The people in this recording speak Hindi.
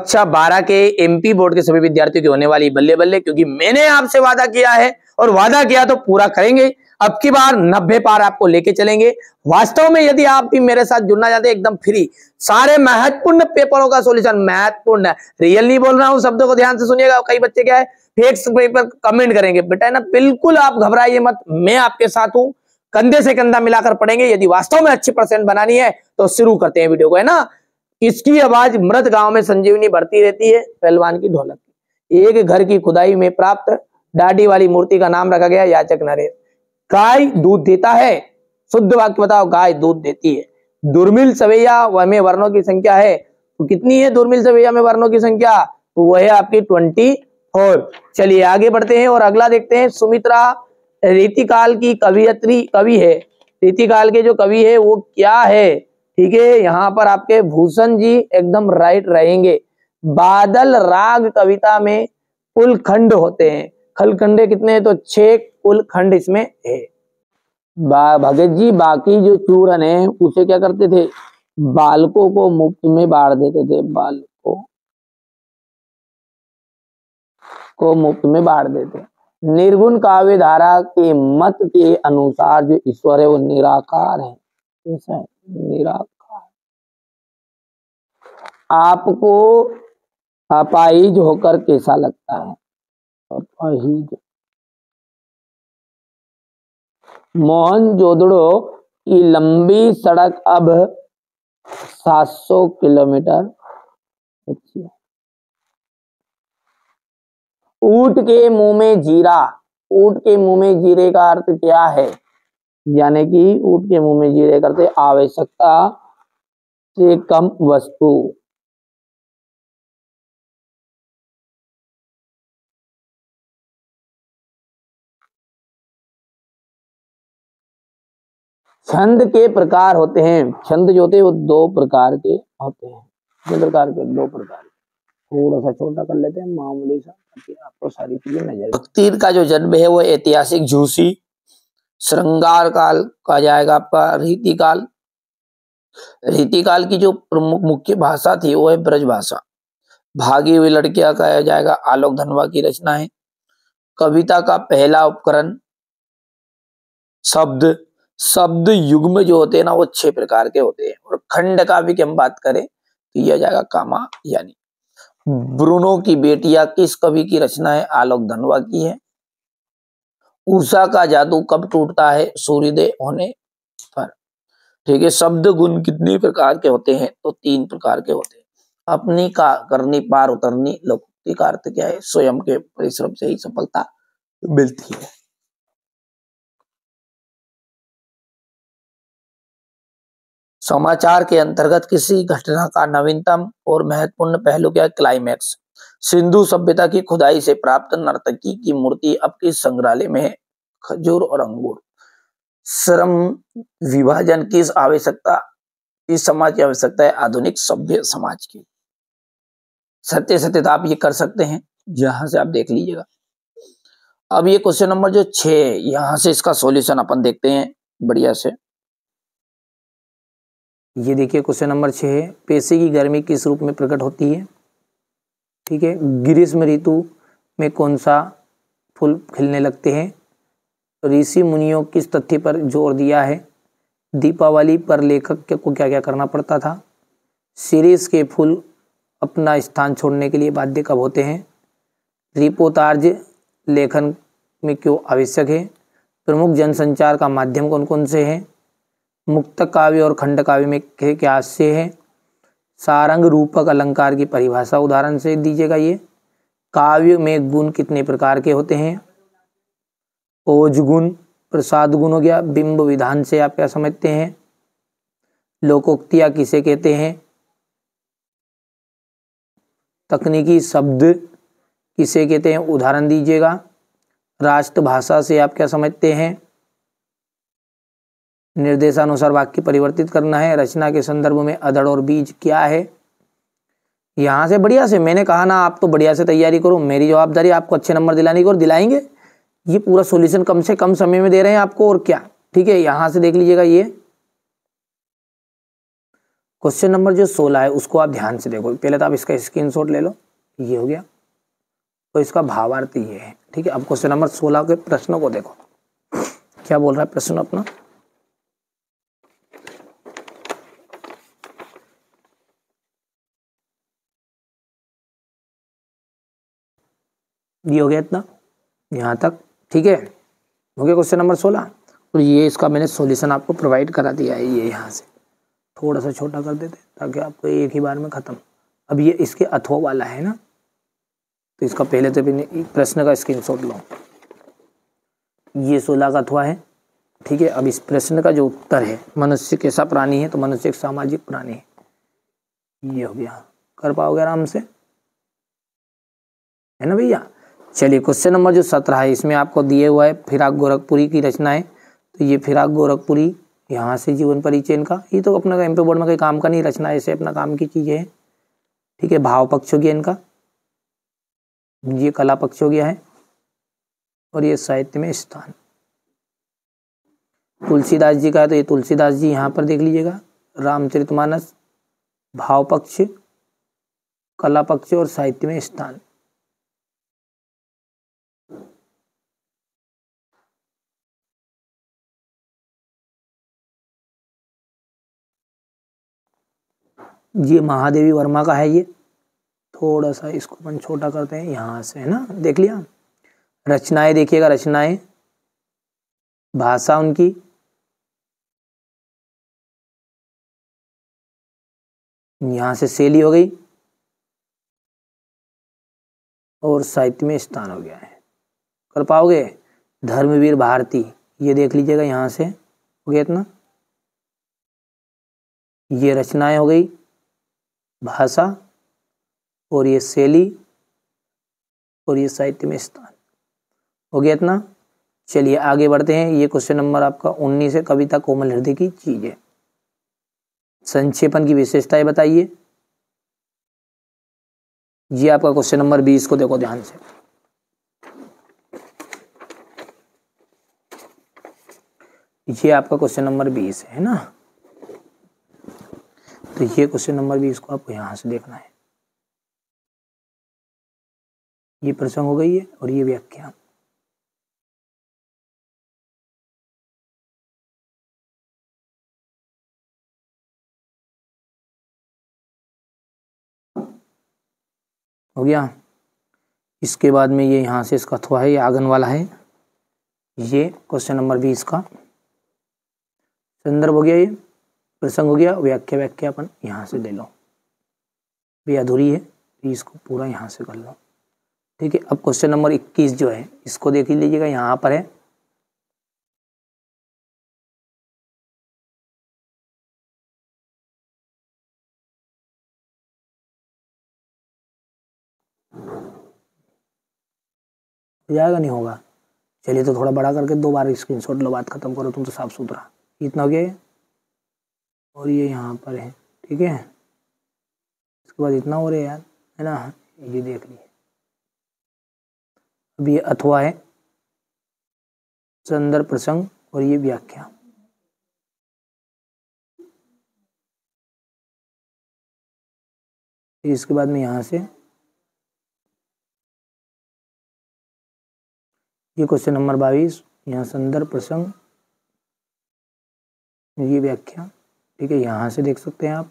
कक्षा 12 के एमपी बोर्ड के सभी विद्यार्थियों की होने वाली बल्ले बल्ले, क्योंकि मैंने आपसे वादा किया है और वादा किया तो पूरा करेंगे। अब की बार 90 पार आपको लेके चलेंगे। वास्तव में यदि आप भी मेरे साथ जुड़ना चाहते हैं, एकदम फ्री सारे महत्वपूर्ण पेपरों का सॉल्यूशन, महत्वपूर्ण, रियल नहीं बोल रहा हूं, शब्दों को ध्यान से सुनिएगा। कई बच्चे क्या है फेक पेपर कमेंट करेंगे, बेटा है ना, बिल्कुल आप घबराइए मत, मैं आपके साथ हूं, कंधे से कंधा मिलाकर पढ़ेंगे। यदि वास्तव में अच्छी परसेंट बनानी है तो शुरू करते हैं वीडियो को, है ना। इसकी आवाज मृत गांव में संजीवनी बढ़ती रहती है, पहलवान की ढोलक। एक घर की खुदाई में प्राप्त दाढ़ी वाली मूर्ति का नाम रखा गया याचक नरेश। गाय दूध देता है, शुद्ध वाक्य बताओ, गाय दूध देती है। दुर्मिल सवैया में वर्णों की संख्या है, तो कितनी है दुर्मिल सवैया में वर्णों की संख्या? तो वह है आपकी 24। चलिए आगे बढ़ते हैं और अगला देखते हैं। सुमित्रा रीतिकाल की कवि है। रीतिकाल के जो कवि है वो क्या है? ठीक है, यहाँ पर आपके भूषण जी एकदम राइट रहेंगे। बादल राग कविता में कुल खंड होते हैं, खलखंडे कितने हैं? तो 6 कुल खंड इसमें है। भगत जी बाकी जो चूरन है उसे क्या करते थे? बालकों को मुफ्त में बांट देते थे, बालकों को मुफ्त में बांट देते। निर्गुण काव्य धारा के मत के अनुसार जो ईश्वर है वो निराकार है। कैसा है? निराकार। आपको अपाहिज होकर कैसा लगता है? अपाहिज। मोहनजोदड़ो की लंबी सड़क अब 700 किलोमीटर। अच्छा। ऊंट के मुंह में जीरा, ऊंट के मुंह में जीरे का अर्थ क्या है? यानी कि ऊंट के मुंह में जीरे करते आवश्यकता से कम वस्तु। छंद के प्रकार होते हैं, छंद जो होते हैं वो 2 प्रकार के होते हैं। कितने प्रकार के? 2 प्रकार। थोड़ा सा छोटा कर लेते हैं, मामूली सा, आपको सारी चीजें नजर। तीर का जो जन्म है वो ऐतिहासिक झूसी। श्रृंगार काल कहा जाएगा आपका रीतिकाल। रीतिकाल की जो प्रमुख मुख्य भाषा थी वो है ब्रज भाषा। भागी हुई लड़कियां कहा जाएगा आलोक धनवा की रचना है। कविता का पहला उपकरण शब्द। शब्द युग्म जो होते हैं ना वो 6 प्रकार के होते हैं। और खंड का भी हम बात करें तो यह जाएगा कामा यानी। ब्रूनो की बेटियां किस कवि की रचना है? आलोक धनवा की है। उषा का जादू कब टूटता है? सूर्योदय होने पर। ठीक है। शब्द गुण कितने प्रकार के होते हैं? तो 3 प्रकार के होते हैं। अपनी का करनी, पार उतरनी। लोकोक्ति का अर्थ क्या है? स्वयं के परिश्रम से ही सफलता मिलती है। समाचार के अंतर्गत किसी घटना का नवीनतम और महत्वपूर्ण पहलू क्या है? क्लाइमैक्स। सिंधु सभ्यता की खुदाई से प्राप्त नर्तकी की मूर्ति अब किस संग्रहालय में है? खजूर और अंगूर। श्रम विभाजन किस आवश्यकता, किस समाज की आवश्यकता है? आधुनिक सभ्य समाज की। सत्य सत्यता आप ये कर सकते हैं, यहां से आप देख लीजिएगा। अब ये क्वेश्चन नंबर जो 6 है, यहां से इसका सॉल्यूशन अपन देखते हैं बढ़िया से। ये देखिए क्वेश्चन नंबर 6 है, पेशी की गर्मी किस रूप में प्रकट होती है? ठीक है। ग्रीष्म ऋतु में कौन सा फूल खिलने लगते हैं? ऋषि मुनियों किस तथ्य पर जोर दिया है? दीपावली पर लेखक को क्या क्या करना पड़ता था? शिरीष के फूल अपना स्थान छोड़ने के लिए बाध्य कब होते हैं? रिपोर्टाज लेखन में क्यों आवश्यक है? प्रमुख जनसंचार का माध्यम कौन कौन से हैं? मुक्तक काव्य और खंड काव्य में क्या आशय है? सारंग रूपक अलंकार की परिभाषा उदाहरण से दीजिएगा। ये काव्य में गुण कितने प्रकार के होते हैं? ओज गुण, प्रसाद गुण हो गया। बिंब विधान से आप क्या समझते हैं? लोकोक्तियां किसे कहते हैं? तकनीकी शब्द किसे कहते हैं? उदाहरण दीजिएगा। राष्ट्रभाषा से आप क्या समझते हैं? निर्देशानुसार वाक्य परिवर्तित करना है। रचना के संदर्भ में अधड़ और बीज क्या है? यहां से बढ़िया से मैंने कहा ना, आप तो बढ़िया से तैयारी करो, मेरी जवाबदारी आपको अच्छे नंबर दिलाने की, और दिलाएंगे। ये पूरा सॉल्यूशन कम से कम समय में दे रहे हैं आपको, और क्या। ठीक है, यहां से देख लीजिएगा। ये क्वेश्चन नंबर जो 16 है उसको आप ध्यान से देखो। पहले तो आप इसका स्क्रीनशॉट ले लो, ये हो गया, तो इसका भावार्थ ये है, ठीक है। अब क्वेश्चन नंबर 16 के प्रश्नों को देखो, क्या बोल रहा है प्रश्न अपना। ये हो गया इतना, यहाँ तक, ठीक है, हो गया क्वेश्चन नंबर 16। और ये इसका मैंने सॉल्यूशन आपको प्रोवाइड करा दिया है, ये यहाँ से थोड़ा सा छोटा कर देते ताकि आपको एक ही बार में ख़त्म। अब ये इसके अथवा वाला है ना, तो इसका पहले तो प्रश्न का स्क्रीनशॉट लो। ये 16 का अथवा है, ठीक है। अब इस प्रश्न का जो उत्तर है, मनुष्य कैसा प्राणी है, तो मनुष्य एक सामाजिक प्राणी है, ये हो गया। कर पाओगे आराम से, है ना भैया। चलिए क्वेश्चन नंबर जो 17 है, इसमें आपको दिए हुआ है फिराक गोरखपुरी की रचना है। तो ये फिराक गोरखपुरी, यहाँ से जीवन परिचय इनका, ये तो अपना एमपी बोर्ड में कोई काम का नहीं, रचना ऐसे अपना काम की चीजें है, ठीक है। भाव पक्ष हो गया इनका, ये कला पक्ष हो गया है, और ये साहित्य में स्थान। तुलसीदास जी का है, तो ये तुलसीदास जी यहाँ पर देख लीजिएगा, रामचरितमानस, भाव पक्ष, कला पक्ष और साहित्य में स्थान। ये महादेवी वर्मा का है, ये थोड़ा सा इसको अपन छोटा करते हैं यहाँ से, है ना, देख लिया। रचनाएं देखिएगा, रचनाएं, भाषा उनकी, यहाँ से शैली हो गई, और साहित्य में स्थान हो गया है। कर पाओगे। धर्मवीर भारती, ये देख लीजिएगा, यहाँ से हो गया इतना। ये रचनाएं हो गई, भाषा, और ये शैली, और ये साहित्य में स्थान, हो गया इतना। चलिए आगे बढ़ते हैं। ये क्वेश्चन नंबर आपका 19 है, कविता कोमल हृदय की चीजें। संक्षेपण की विशेषताएं बताइए। ये आपका क्वेश्चन नंबर 20 को देखो ध्यान से। ये आपका क्वेश्चन नंबर 20 है ना, तो ये क्वेश्चन नंबर 20 को आपको यहां से देखना है। ये प्रसंग हो गई है, और ये व्याख्या। हो गया। इसके बाद में ये यहाँ से इसका अथवा है, ये आगन वाला है। ये क्वेश्चन नंबर 20 का संदर्भ हो गया, ये प्रसंग हो गया, व्याख्या, व्याख्या अपन यहाँ से ले लो, भी अधूरी है, इसको पूरा यहाँ से कर लो, ठीक है। अब क्वेश्चन नंबर 21 जो है, इसको देख लीजिएगा, यहाँ पर है। जाएगा नहीं होगा, चलिए तो थोड़ा बड़ा करके 2 बार स्क्रीनशॉट लो, बात खत्म करो, तुम तो साफ सुथरा। इतना हो गया है, और ये यहाँ पर है, ठीक है। इसके बाद इतना हो रहा है यार, है ना, ये देख लीजिए। अब ये अथवा है, संदर्भ, प्रसंग, और ये व्याख्या। इसके बाद में यहाँ से ये क्वेश्चन नंबर 22, यहाँ संदर्भ, प्रसंग, ये व्याख्या, ठीक है। यहाँ से देख सकते हैं आप।